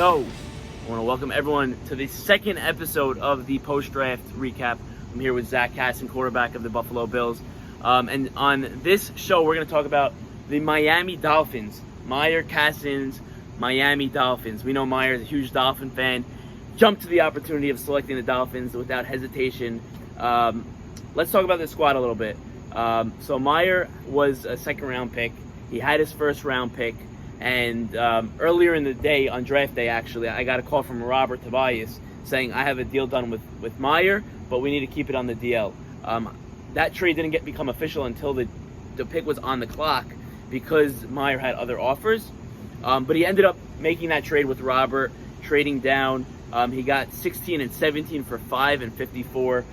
go. I want to welcome everyone to the second episode of the post-draft recap. I'm here with Zach Casson, quarterback of the Buffalo Bills. And on this show, we're going to talk about the Miami Dolphins. Meyer Casson's Miami Dolphins. We know Meyer is a huge Dolphin fan. Jumped to the opportunity of selecting the Dolphins without hesitation. Let's talk about the squad a little bit. So Meyer was a second-round pick. He had his first-round pick. And earlier in the day, on draft day actually, I got a call from Robert Tobias saying, I have a deal done with Meyer, but we need to keep it on the DL. That trade didn't become official until the pick was on the clock because Meyer had other offers. But he ended up making that trade with Robert, trading down. He got 16 and 17 for 5 and 54.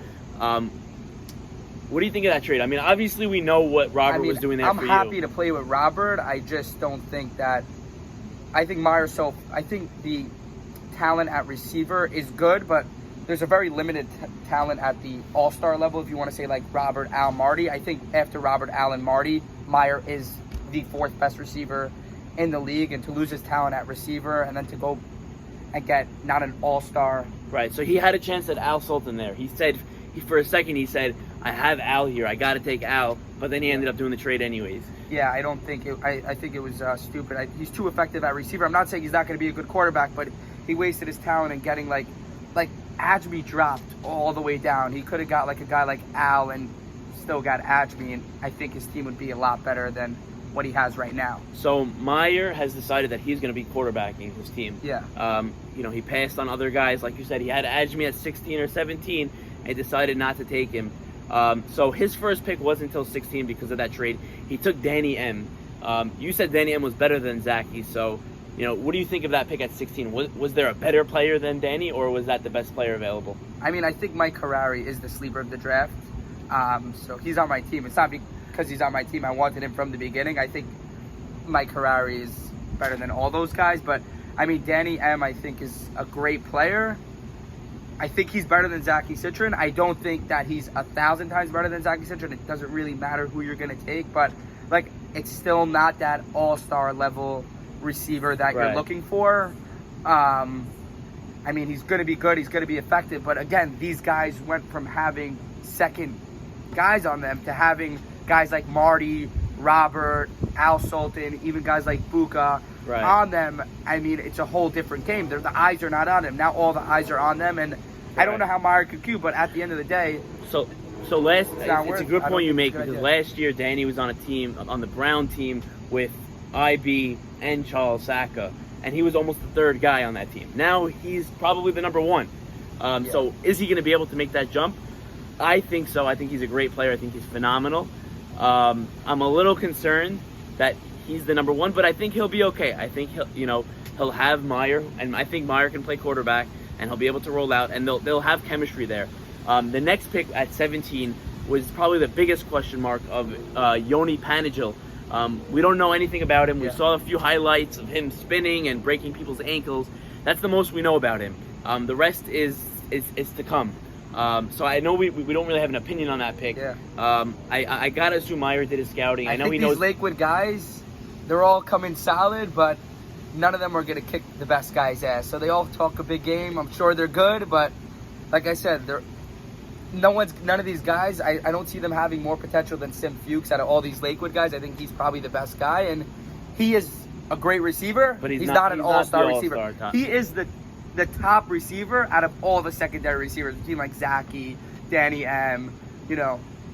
What do you think of that trade? I mean, obviously we know what Robert was doing there for you. I'm happy to play with Robert. I just don't think that... I think I think the talent at receiver is good, but there's a very limited talent at the all-star level, if you want to say like Robert, Al, Marty. I think after Robert, Al, and Marty, Meyer is the fourth best receiver in the league, and to lose his talent at receiver and then to go and get not an all-star... Right, so he had a chance at Al Sultan there. He said... For a second, he said, I have Al here. I got to take Al. But then he ended up doing the trade anyways. Yeah, I don't think it... I think it was stupid. He's too effective at receiver. I'm not saying he's not going to be a good quarterback, but he wasted his talent in getting, like Ajmi dropped all the way down. He could have got, like, a guy like Al and still got Ajmi, and I think his team would be a lot better than what he has right now. So Meyer has decided that he's going to be quarterbacking his team. Yeah. He passed on other guys. Like you said, he had Ajmi at 16 or 17, and decided not to take him. So his first pick wasn't until 16 because of that trade. He took Danny M. You said Danny M was better than Zachy, so what do you think of that pick at 16? Was there a better player than Danny, or was that the best player available? I mean, I think Mike Harari is the sleeper of the draft. So he's on my team. It's not because he's on my team. I wanted him from the beginning. I think Mike Harari is better than all those guys. But, I mean, Danny M, I think, is a great player. I think he's better than Zachy Citron. I don't think that he's 1,000 times better than Zachy Citron. It doesn't really matter who you're going to take, but it's still not that all-star level receiver that you're looking for. I mean, he's going to be good. He's going to be effective. But again, these guys went from having second guys on them to having guys like Marty, Robert, Al Sultan, even guys like Buka on them. I mean, it's a whole different game. The eyes are not on him. Now all the eyes are on them, and I don't know how Meyer could cue, but at the end of the day... So it's a good point you make, because last year Danny was on the Brown team with IB and Charles Saka, and he was almost the third guy on that team. Now he's probably the number one. So is he going to be able to make that jump? I think so. I think he's a great player. I think he's phenomenal. I'm a little concerned that he's the number one, but I think he'll be okay. I think he'll have Meyer, and I think Meyer can play quarterback, and he'll be able to roll out, and they'll have chemistry there. The next pick at 17 was probably the biggest question mark of Yoni Panagil. We don't know anything about him. We saw a few highlights of him spinning and breaking people's ankles. That's the most we know about him. The rest is to come. So I know we don't really have an opinion on that pick. Yeah. I gotta assume Meyer did his scouting. I know think he knows these Lakewood guys, they're all coming solid, but none of them are gonna kick the best guy's ass. So they all talk a big game. I'm sure they're good, but like I said, none of these guys. I don't see them having more potential than Sim Fuchs out of all these Lakewood guys. I think he's probably the best guy, and he is a great receiver. But he's not an all-star receiver. All-star he is the top receiver out of all the secondary receivers, between like Zachy, Danny M,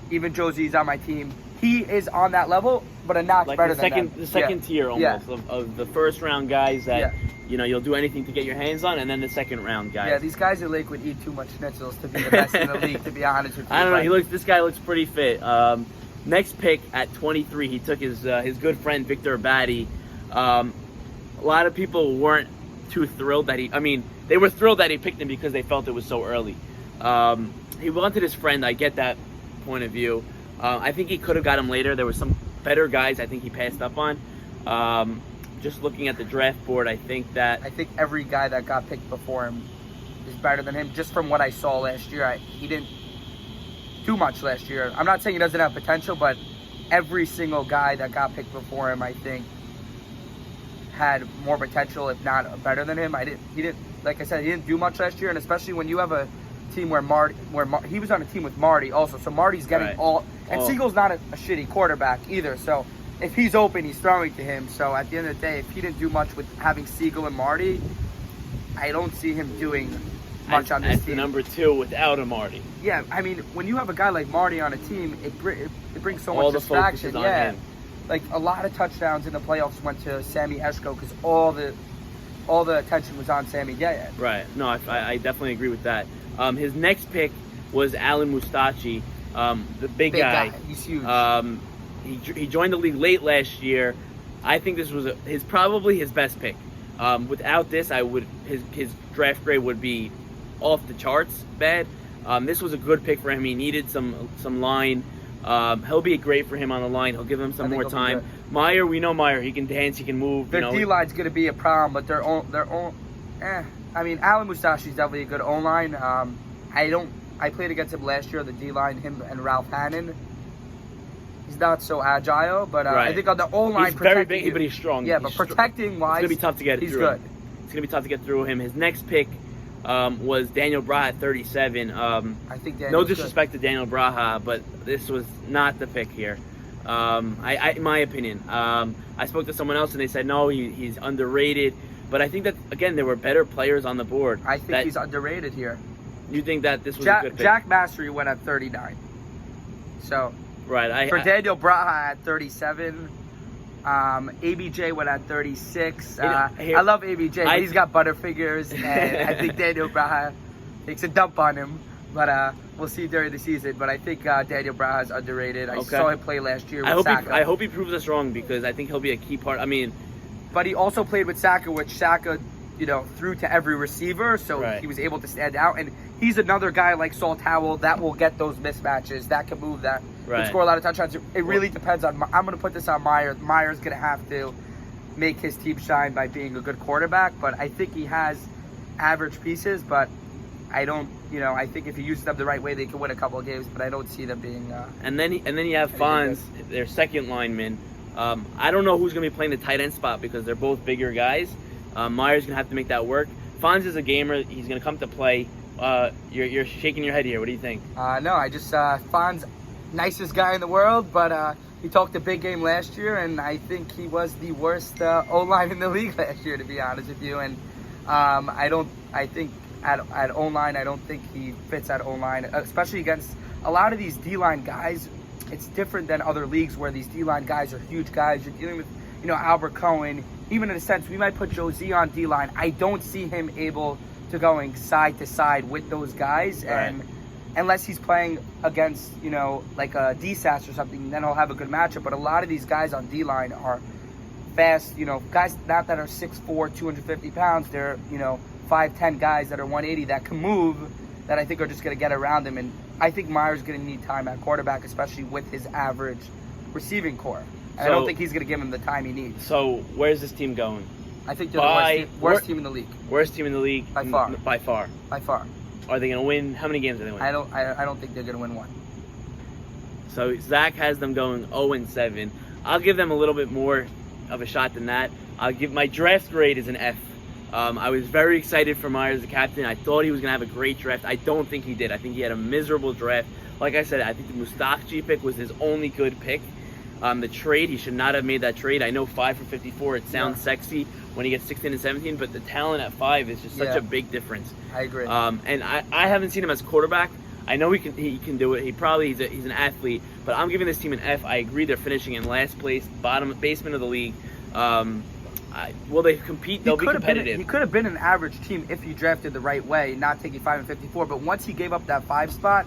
even Josie's on my team. He is on that level, but a notch better than them. The second tier almost of the first round guys that you'll do anything to get your hands on, and then the second round guys. Yeah, these guys at Lakewood eat too much schnitzels to be the best in the league, to be honest with you. I don't know. This guy looks pretty fit. Next pick at 23, he took his good friend Victor Batty. A lot of people weren't too thrilled that they were thrilled that he picked him because they felt it was so early. He wanted his friend. I get that point of view. I think he could have got him later. There were some better guys I think he passed up on. Just looking at the draft board, I think every guy that got picked before him is better than him, just from what I saw last year. He didn't do much last year. I'm not saying he doesn't have potential, but every single guy that got picked before him, I think, had more potential, if not better than him. He didn't, like I said, he didn't do much last year, and especially when you have a team where he was on a team with Marty also, so Marty's getting and Siegel's not a shitty quarterback either. So if he's open, he's throwing to him. So at the end of the day, if he didn't do much with having Siegel and Marty, I don't see him doing much on this team. Number 2 without a Marty. Yeah, I mean, when you have a guy like Marty on a team, it brings so all much the focus distraction. is on him. Like a lot of touchdowns in the playoffs went to Sammy Eshko because all the attention was on Sammy. Yeah. Right. No, I definitely agree with that. His next pick was Alan Mustachi, the big guy. He's huge. He joined the league late last year. I think this was probably his best pick. Without this, his draft grade would be off the charts bad. This was a good pick for him. He needed some line. He'll be great for him on the line. He'll give him some more time. Meyer, we know Meyer. He can dance. He can move. Their D-line's going to be a problem, but their own. I mean, Alan Mustachi's definitely a good O-line. I played against him last year on the D-line, him and Ralph Hannon. He's not so agile, but I think on the O-line, he's very big, but he's strong. Yeah, but protecting-wise, it's going to be tough to get he's through good. him. It's going to be tough to get through him. His next pick was Daniel Braha at 37. I think no disrespect to Daniel Braha, but this was not the pick here. In my opinion, I spoke to someone else and they said no, he's underrated. But I think that again there were better players on the board. I think he's underrated here. You think that this was a good pick? Jack Mastery went at 39. So right, for Daniel Braha at 37. ABJ went at 36. I love ABJ, but he's got Butterfingers, and I think Daniel Braha takes a dump on him. But we'll see during the season. But I think Daniel Braha is underrated. I saw him play last year with Saka. I hope he proves us wrong because I think he'll be a key part. I mean, but he also played with Saka, which Saka, threw to every receiver, so he was able to stand out. And he's another guy like Saul Towell that will get those mismatches, that can move, that can score a lot of touchdowns. It really depends on. I'm going to put this on Meyer. Meyer's going to have to make his team shine by being a good quarterback, but I think he has average pieces. But I don't, I think if he uses them the right way, they can win a couple of games. But I don't see them being. And then you have Fonz, their second lineman. I don't know who's going to be playing the tight end spot because they're both bigger guys. Meyer's going to have to make that work. Fonz is a gamer. He's going to come to play. You're shaking your head here. What do you think? No, I just Fonz, nicest guy in the world, but he talked a big game last year, and I think he was the worst O-line in the league last year, to be honest with you. And I think at O-line, I don't think he fits at O-line, especially against a lot of these D-line guys. It's different than other leagues where these D-line guys are huge guys. You're dealing with, Albert Cohen. Even in a sense, we might put Josie on D-line. I don't see him able to going side to side with those guys. And unless he's playing against, like a DSAS or something, then he'll have a good matchup. But a lot of these guys on D-line are fast, guys not that are 6'4", 250 pounds. They're, 5'10" guys that are 180 that can move, that I think are just going to get around him. And I think Meyer's going to need time at quarterback, especially with his average receiving core. And I don't think he's going to give him the time he needs. So where's this team going? I think they're the worst team in the league. Worst team in the league? By far. By far. By far. Are they going to win? How many games are they winning? I don't think they're going to win one. So Zach has them going 0-7. I'll give them a little bit more of a shot than that. My draft grade is an F. I was very excited for Myers as a captain. I thought he was going to have a great draft. I don't think he did. I think he had a miserable draft. Like I said, I think the Mustachi pick was his only good pick. The trade, he should not have made that trade. I know 5 for 54, it sounds sexy when he gets 16 and 17, but the talent at 5 is just such a big difference. I agree. And I haven't seen him as quarterback. I know he can do it. He's an athlete, but I'm giving this team an F. I agree they're finishing in last place, basement of the league. Will they compete? They'll be competitive. He could have been an average team if you drafted the right way, not taking 5 and 54. But once he gave up that 5 spot,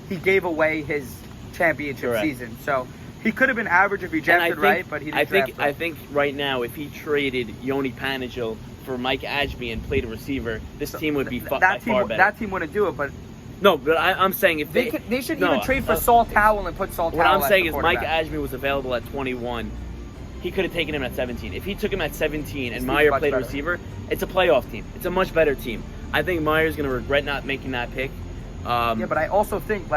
he gave away his championship season. So he could have been average if he drafted right, but he didn't draft right. I think right now, if he traded Yoni Panagil for Mike Ashby and played a receiver, this team would be far better. That team wouldn't do it, but no. But I'm saying if they should even trade for Saul Towell and put Saul Towell. What I'm saying is Mike Ashby was available at 21. He could have taken him at 17. If he took him at 17 and Meyer played a receiver, it's a playoff team. It's a much better team. I think Meyer's going to regret not making that pick. But I also think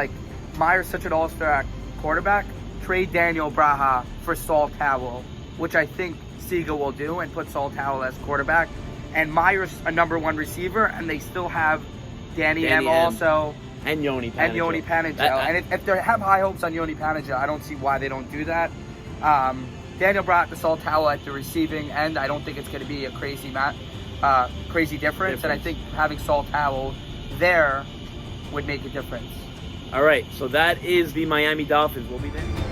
Meyer's such an all-star quarterback. Trade Daniel Braha for Saul Towell, which I think Siga will do and put Saul Towell as quarterback. And Meyer's a number one receiver, and they still have Danny M also. And Yoni Panagel. And if they have high hopes on Yoni Panagel, I don't see why they don't do that. Daniel brought the Saul Towell at the receiving end. I don't think it's going to be a crazy difference. And I think having Saul Towell there would make a difference. All right, so that is the Miami Dolphins. We'll be there.